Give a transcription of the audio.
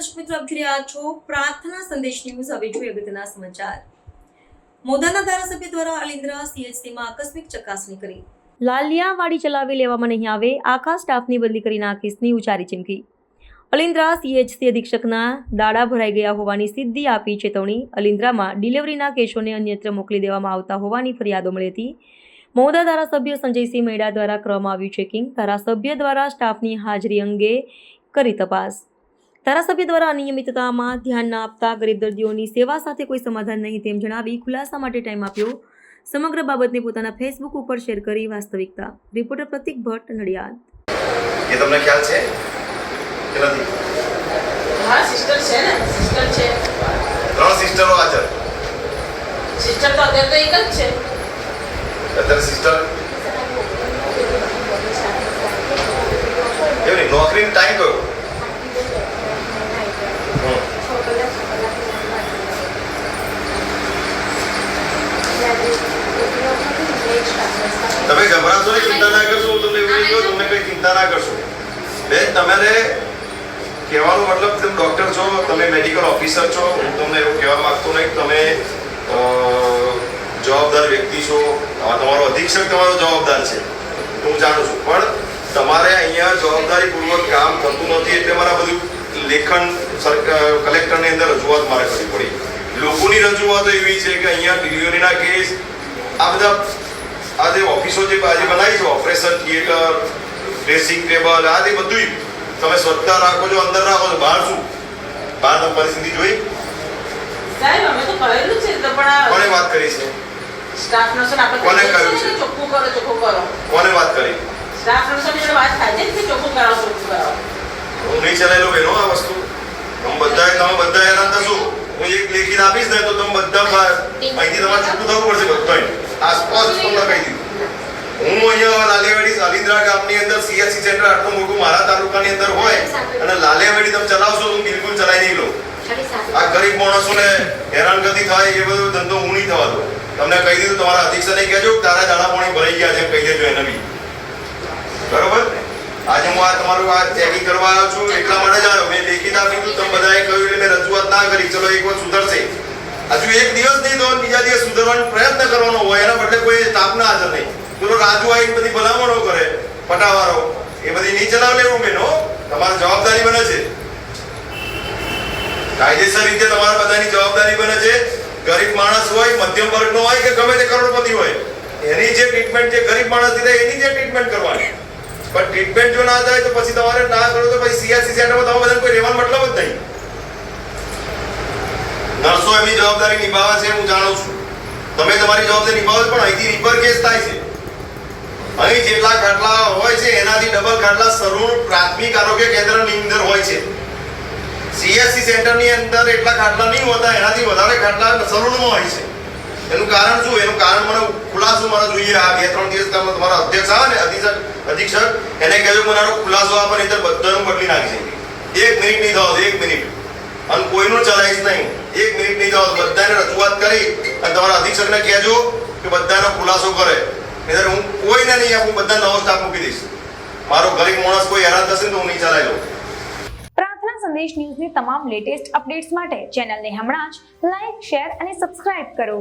દર્શક મિત્રો, આપ જોઈ રહ્યા છો પ્રાર્થના સંદેશ ન્યૂઝ. હવે જોઈએ અગત્યના સમાચાર. મોદાના ધારાસભ્ય દ્વારા અલિન્દ્રા CHCમાં આકસ્મિક ચકાસણી કરી. લાલિયાવાડી ચલાવી લેવામાં નહીં આવે, આખા સ્ટાફની બદલી કરી નાખીશની ઉચ્ચારી ચીમકી. અલિન્દ્રા CHC અધિક્ષકના દાડા ભરાઈ ગયા હોવાની સિદ્ધિ આપી ચેતવણી. અલિન્દ્રામાં ડિલિવરીના કેસોને અન્યત્ર મોકલી દેવામાં આવતા હોવાની ફરિયાદો મળી હતી. મહુધા ધારાસભ્ય સંજયસિંહ મેડા દ્વારા કરવામાં આવ્યું ચેકિંગ. ધારાસભ્ય દ્વારા સ્ટાફની હાજરી અંગે કરી તપાસ. ધારાસભ્ય દ્વારા અનિયમિતતામાં ધ્યાન ન આપતા ગરીબ દર્દીઓની સેવા સાથે કોઈ સમાધાન નહીં તેમ જણાવી ખુલાસા માટે ટાઈમ આપ્યો. સમગ્ર બાબતને પોતાના ફેસબુક ઉપર શેર કરી વાસ્તવિકતા. રિપોર્ટર પ્રતિક ભટ્ટ, નડિયાદ. એ તમને ખ્યાલ છે કે નથી? હા, સિસ્ટર છે ને, સિસ્ટર છે. 3 સિસ્ટરો હાજર. સિસ્ટર તો અત્યારે તો એક જ છે. અત્યારે સિસ્ટર એમની નોકરીનો ટાઈમ કયો? તમે ગભરાશો નહીં, ચિંતા ના કરશો. હું તમને એવું કહ્યું, તમે કઈ ચિંતા ના કરશો. બેન, તમારે કહેવાનો મતલબ તમે ડોક્ટર છો, તમે મેડિકલ ઓફિસર છો. હું તમને એવું કહેવા માંગતો નહીં. તમે જવાબદાર વ્યક્તિ છો. તમારો અધિક્ષક તમારો જવાબદાર છે, હું જાણું છું. પણ તમારે અહીંયા જવાબદારીપૂર્વક કામ થતું નથી, એટલે મારા બધું લેખન કલેક્ટરની અંદર રજૂઆત મારે કરવી પડી. લોકોની રજૂઆતો એવી છે કે અહીંયા ડિલિવરીના કેસ, આ બધા આ જે ઓફિસો જે આજે બનાવી છે, ઓપરેશન થિયેટર, ડ્રેસિંગ ટેબલ, આ જે બધું તમે સ્વચ્છતા રાખો છો, અંદર રાખો છો. બહાર શું? બહાર તમે પરિસ્થિતિ જોઈ? સાહેબ, અમે તો કરેલું છે, તો પણ કોને વાત કરી છે? સ્ટાફ નર્સો આપણે કોને કહ્યું છે? ચોખ્ખું કરો, ચોખ્ખું કરો. કોને વાત કરી? સ્ટાફ નર્સોની જોડે વાત થાય છે કે ચોખ્ખું કરાવો, ચોખ્ખું કરાવો. હું નહીં ચલાવેલો બેનો આ વસ્તુ. તમે બધા હેરાન થશો. હું એક લેખિત આપીશ ને તો તમે બધા અહીંથી તમારે છૂટું થવું પડશે. બધાય આસપાસ તમને કહી દીધું. હું અહીંયા લાલિયાવાડી અલિન્દ્રા ગામની અંદર CHC સેન્ટર આટલું મોટું મારા તાલુકાની અંદર હોય અને લાલિયાવાડી તમે ચલાવશો તો હું બિલકુલ ચલાવી નહીં લઉં. આ ગરીબ માણસોને હેરાનગતિ થાય એ બધો ધંધો હું નહીં થવા દઉં. તમને કહી દીધું, તમારા અધિક્ષકને કહેજો તારા દાણા પાણી ભરાઈ ગયા છે, કહી દેજો એને બી. બરોબર? આજે હું આ તમારું આ ચેકિંગ કરવા આવ્યો છું, એટલા માટે જ આવ્યો. મેં લેખિત આપી દીધું, તમે બધાએ કહ્યું એટલે મેં રજૂઆત ના કરી. ચલો એક વાર સુધરશે. હજુ એક દિવસ નહીં તો બીજા દિવસ સુધારવાનો પ્રયત્ન કરવાનો હોય, એના બદલે કોઈ સ્ટાફના હાજર નહીં. પેલો રાજુ આવીને બધી ભલામણો કરે, પટાવાળો, એ બધી નહીં ચલાવ લેવું બેનો. તમારી જવાબદારી બને છે, કાયદેસર રીતે તમારા બધાની જવાબદારી બને છે. ગરીબ માણસ હોય, મધ્યમ વર્ગનો હોય કે ગમે તે કરોડપતિ હોય, એની જે ટ્રીટમેન્ટ જે ગરીબ માણસની થાય એની જે ટ્રીટમેન્ટ કરવાની. પણ ટ્રીટમેન્ટ જો ના થાય તો પછી તમારે ના કરો તો પછી CHC સેન્ટરમાં તમારે બધાને કોઈ રહેવાનો મતલબ જ નહીં. નર્સો એમની જવાબદારી નિભાવે છે, હું જાણું છું. તમે તમારી જવાબદારી નિભાવો પણ અહીંથી રિપર કેસ થાય છે. અહીં જેટલા ખાટલા હોય છે એનાથી ડબલ ખાટલા સરૂર પ્રાથમિક આરોગ્ય કેન્દ્રની અંદર હોય છે. CHC સેન્ટરની અંદર એટલા ખાટલા નહીં હોતા, એનાથી વધારે ખાટલા સરૂરમાં હોય છે. એનું કારણ શું? એનું કારણ મને ખુલાસો મને જોઈએ. આ 2-3 દિવસ તમારા અધ્યક્ષ આવે ને અધિક્ષક, એને કહેજો મને આનો ખુલાસો આપે, નહીં તો બધાનું બદલી નાખી છે. 1 મિનિટ નહીં થવા દો, 1 મિનિટ. અને કોઈનું ચલાવીશ નહીં. 1 મિનિટ નહીં થવા દો. બધાને રજૂઆત કરી અને તમારા અધિક્ષકને કહેજો કે બધાનો ખુલાસો કરે. નહીં હું કોઈને નહીં આપું, બધા નવો સ્ટાફ મૂકી દઈશ. મારો ગરીબ માણસ કોઈ હેરાન થશે તો હું નહીં ચલાવી લઉં. પ્રાર્થના સંદેશ ન્યૂઝની તમામ લેટેસ્ટ અપડેટ્સ માટે ચેનલને હમણાં જ લાઈક, શેર અને સબસ્ક્રાઇબ કરો.